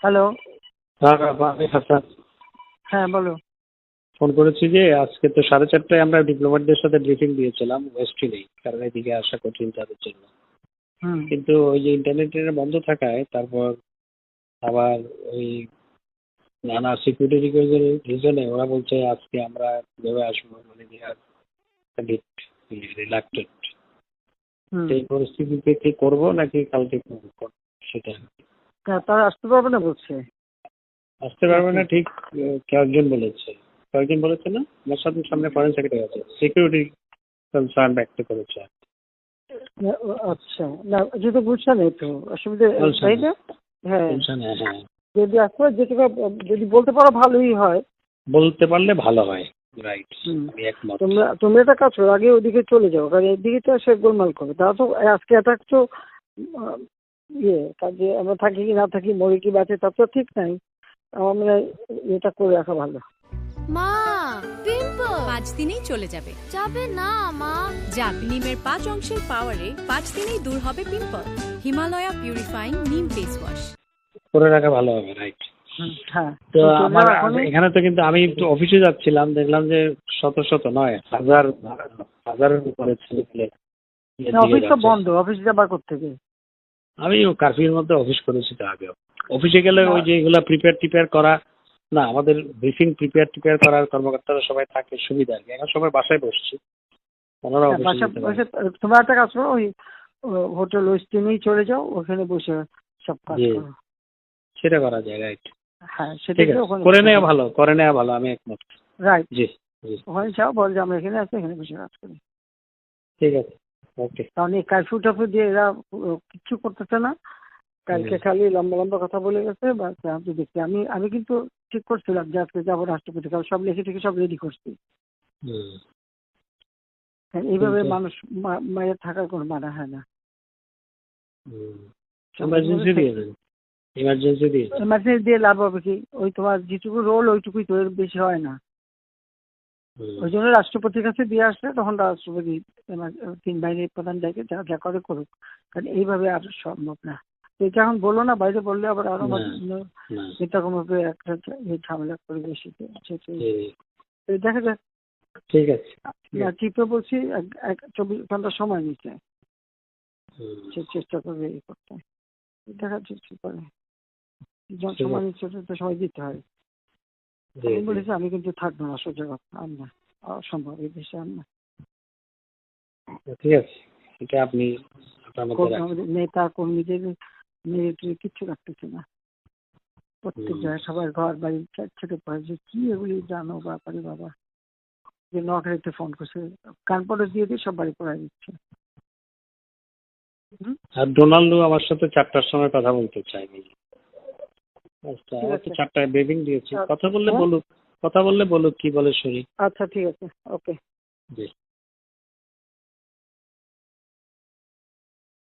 Hello. হ্যাঁ আমি হাসান হ্যাঁ, বলো। ফোন করেছি যে আজকে তো 4:30টায় আমরা ডিপ্লোম্যাটদের সাথে ব্রিফিং দিয়েছিলাম ওয়েস্টে নেই, কারণ এদিকে আসা কঠিন তাদের জন্য। হুম। কিন্তু ওই যে ইন্টারনেটের বন্ধ থাকায় তারপর আবার ওই নানা সিকিউরিটি রিজনে ওরা বলছে আজকে আমরা ভেবে আসবো, মানে রিলাক্টেড। হুম। সেই পরিস্থিতিতে কি করবো নাকি কালকে করবো সেটা তারা আসতে পারবে না বলছে। আসতে পারবে না ঠিক। কয়েকজন বলেছে, কয়েকজন বলেছে না, আমার সাথে সামনে ফরেন সেক্রেটারি আছে, সিকিউরিটি কনসার্ন ব্যক্ত করেছে। আচ্ছা, না যেহেতু বুঝছে না তো অসুবিধা, তাই না? হ্যাঁ, হ্যাঁ, যদি আসতে যেটুকু যদি বলতে পারো ভালোই হয়। বলতে পারলে ভালো হয়। রাইট, হুম। আমি একমত। তোমরা একটা কাজ করো, আগে ওদিকে চলে যাও, কারণ এদিকে তো সে গোলমাল করবে। তারা তো আজকে অ্যাটাক তো কাজে আমরা থাকি কি না থাকি, মরি কি বাঁচে তার তো ঠিক নাই। আমার মনে হয় এটা করে রাখা ভালো। মা, পিম্পল 5 দিনেই চলে যাবে। যাবে না মা। যাবে। নিমের 5 অংশের পাওয়ারে 5 দিনেই দূর হবে পিম্পল। হিমালয়া পিউরিফাইং নিম ফেস ওয়াশ করে রাখা ভালো হবে। রাইট। হ্যাঁ, তো আমার এখানে তো কিন্তু আমি একটু অফিসে যাচ্ছিলাম, দেখলাম যে শত শত নয়, হাজারের উপরে ছেলে অফিস তো বন্ধ, অফিস যাবার কোত্থেকে? আমি কারফিউর মধ্যে অফিস করেছি তো আগে। অফিসে গেলে ওই যে এগুলা প্রিপেয়ার করা, না আমাদের ব্রিফিং প্রিপেয়ার করার কর্মকর্তারা সবাই থাকে, সুবিধা আর কি। এখন সবাই বাসায় বসছি, ওনারা অফিসে যেতে পারে। তোমরা একটা কাজ করো, ওই হোটেল ওয়েস্টিনেই চলে যাও, ওখানে বসে সব কাজ করো। সেটা করা যায়। রাইট। হ্যাঁ, সেটা করে নেওয়া ভালো, আমি একমত। রাইট। জি জি, ওখানে যাও, বল যে আমরা এখানে আছি, এখানে বসে কাজ করি। ঠিক আছে, ওকে। কারণ এই কারফিউ টাফিউ দিয়ে এরা কিচ্ছু করতেছে না। কালকে খালি লম্বা লম্বা কথা বলে গেছে। আমি দেখছি, আমি কিন্তু ঠিক করছিলাম যে আজকে যাবো রাষ্ট্রপতি, কারণ সব লিখে টিখে সব রেডি করছি। এইভাবে মানুষ মায়ের থাকার কোনো মানা হয় না। এমার্জেন্সি দিয়ে লাভ হবে কি? ওই তোমার যেটুকু রোল ওইটুকুই তো, এর বেশি হয় না। ওই জন্য রাষ্ট্রপতির কাছে দিয়ে আসলে তখন রাষ্ট্রপতি 3 বাহিনীর প্রধান ডেকে যা করে করুক, কারণ এইভাবে আর সম্ভব না। এটা এখন বলো না, বাইরে বললে আবার আরো এরকম ভাবে একটা ঝামেলা করে বেশি। দেখা যাক। ঠিক আছে, চিপে বলছি 24 ঘন্টা সময় নিচ্ছে, সে চেষ্টা করবে এই করতে। দেখা যাচ্ছে কি করে। সময় নিচ্ছে তো সময় দিতে হয়। আমি বলেছি আমি কিন্তু থাকবো না, সোজা কথা। আর না, অসম্ভব, এই দেশে আর না। ঠিক আছে, এটা আপনি নেতা কর্মীদের মিলিটারি কিচ্ছু রাখতেছে না। প্রত্যেক জায়গায় সবার ঘর বাড়ি ছেড়ে পড়ে, যে কি এগুলি জানো ব্যাপারে বাবা। যে নোয়াখালীতে ফোন করছে, কানপড়ে দিয়ে দিয়ে সব বাড়ি পড়াই দিচ্ছে। আর ডোনাল্ডো আমার সাথে 4টার সময় কথা বলতে চাইনি। 4টায় ব্রিফিং দিয়েছি, কথা বললে বলুক কি বলে শুনি। আচ্ছা, ঠিক আছে, ওকে। জি।